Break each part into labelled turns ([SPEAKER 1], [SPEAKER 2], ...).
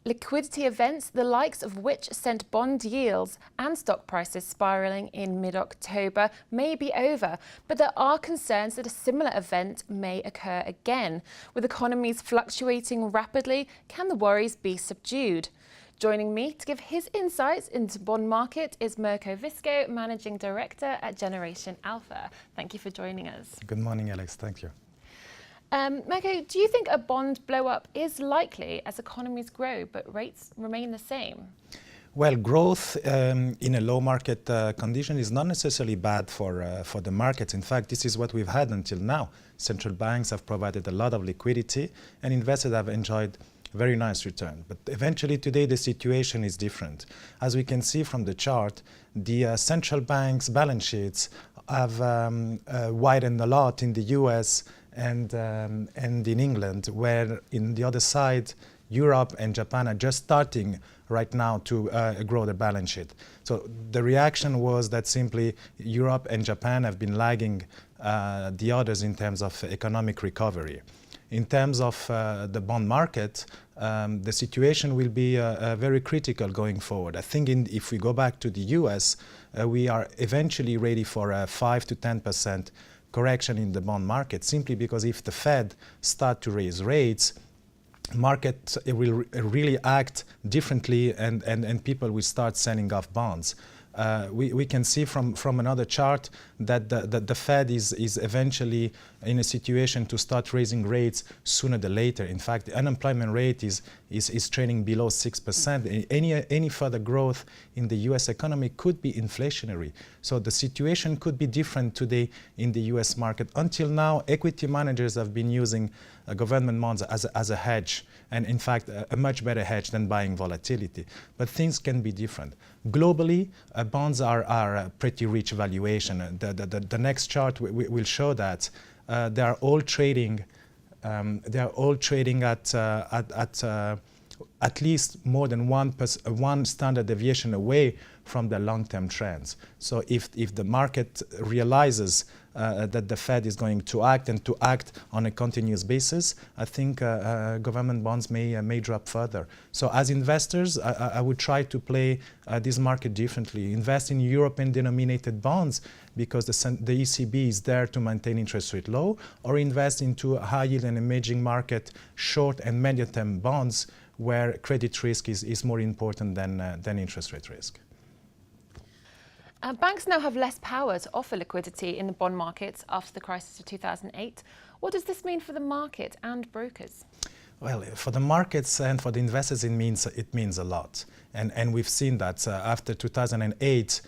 [SPEAKER 1] Liquidity events, the likes of which sent bond yields and stock prices spiralling in mid-October, may be over, but there are concerns that a similar event may occur again. With economies fluctuating rapidly, can the worries be subdued? Joining me to give his insights into the bond market is Mirko Visco, Managing Director at Generation Alfa. Thank you for joining us.
[SPEAKER 2] Good morning, Alex. Thank you.
[SPEAKER 1] Mirko, do you think a bond blow-up is likely as economies grow but rates remain the same?
[SPEAKER 2] Well, growth in a low market condition is not necessarily bad for the markets. In fact, this is what we've had until now. Central banks have provided a lot of liquidity and investors have enjoyed very nice return. But eventually today the situation is different. As we can see from the chart, the central banks' balance sheets have widened a lot in the US and in England, where in the other side, Europe and Japan are just starting right now to grow their balance sheet. So the reaction was that simply Europe and Japan have been lagging the others in terms of economic recovery. In terms of the bond market, the situation will be very critical going forward. I think if we go back to the US, we are eventually ready for a 5 to 10% correction in the bond market, simply because if the Fed start to raise rates, market will really act differently and people will start selling off bonds. We can see from another chart that the Fed is eventually in a situation to start raising rates sooner than later. In fact, the unemployment rate is trending below 6%. Any further growth in the US economy could be inflationary. So the situation could be different today in the US market. Until now, equity managers have been using government bonds as a hedge, and in fact a much better hedge than buying volatility. But things can be different. Globally, bonds are a pretty rich valuation. The next chart will show that they are all trading. At least more than one standard deviation away from the long-term trends. So if the market realizes that the Fed is going to act and to act on a continuous basis, I think government bonds may drop further. So as investors, I would try to play this market differently. Invest in European-denominated bonds because the ECB is there to maintain interest rate low, or invest into high-yield and emerging market short and medium-term bonds where credit risk is more important than interest rate risk.
[SPEAKER 1] Banks now have less power to offer liquidity in the bond markets after the crisis of 2008. What does this mean for the market and brokers?
[SPEAKER 2] Well, for the markets and for the investors, it means a lot. And we've seen that after 2008,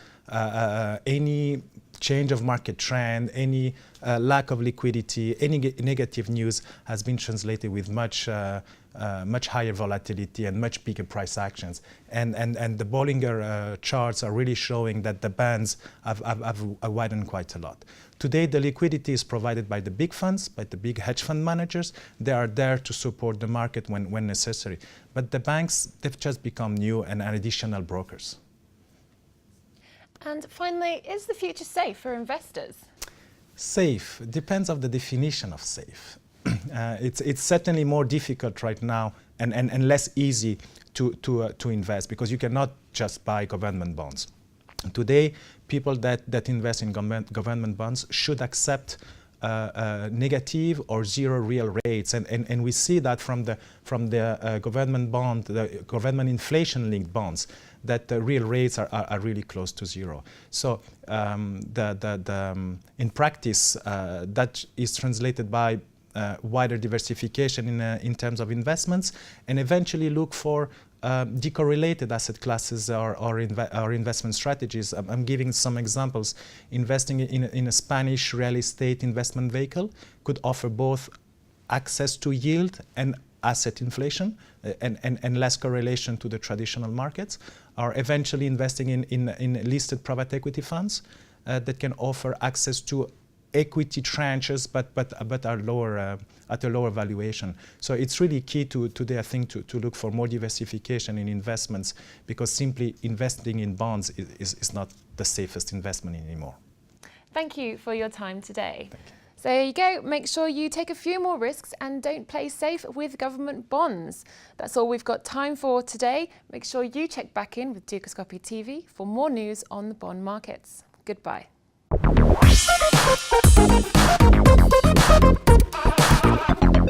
[SPEAKER 2] any change of market trend, any lack of liquidity, any negative news has been translated with much higher volatility and much bigger price actions. And the Bollinger charts are really showing that the bands have widened quite a lot. Today, the liquidity is provided by the big funds, by the big hedge fund managers. They are there to support the market when necessary. But the banks, they've just become new and additional brokers.
[SPEAKER 1] And finally, is the future safe for investors?
[SPEAKER 2] Safe depends on the definition of safe. It's certainly more difficult right now and less easy to invest because you cannot just buy government bonds. Today, people that invest in government bonds should accept negative or zero real rates, and we see that from the government bond, the government inflation-linked bonds, that the real rates are really close to zero. So in practice, that is translated by wider diversification in terms of investments, and eventually look for decorrelated asset classes or investment strategies. I'm giving some examples. Investing in a Spanish real estate investment vehicle could offer both access to yield and asset inflation and less correlation to the traditional markets, or eventually investing in listed private equity funds that can offer access to equity tranches, but are lower at a lower valuation. So it's really key today, I think, to look for more diversification in investments, because simply investing in bonds is not the safest investment anymore.
[SPEAKER 1] Thank you for your time today.
[SPEAKER 2] Thank you.
[SPEAKER 1] So there you go. Make sure you take a few more risks and don't play safe with government bonds. That's all we've got time for today. Make sure you check back in with Dukascopy TV for more news on the bond markets. Goodbye.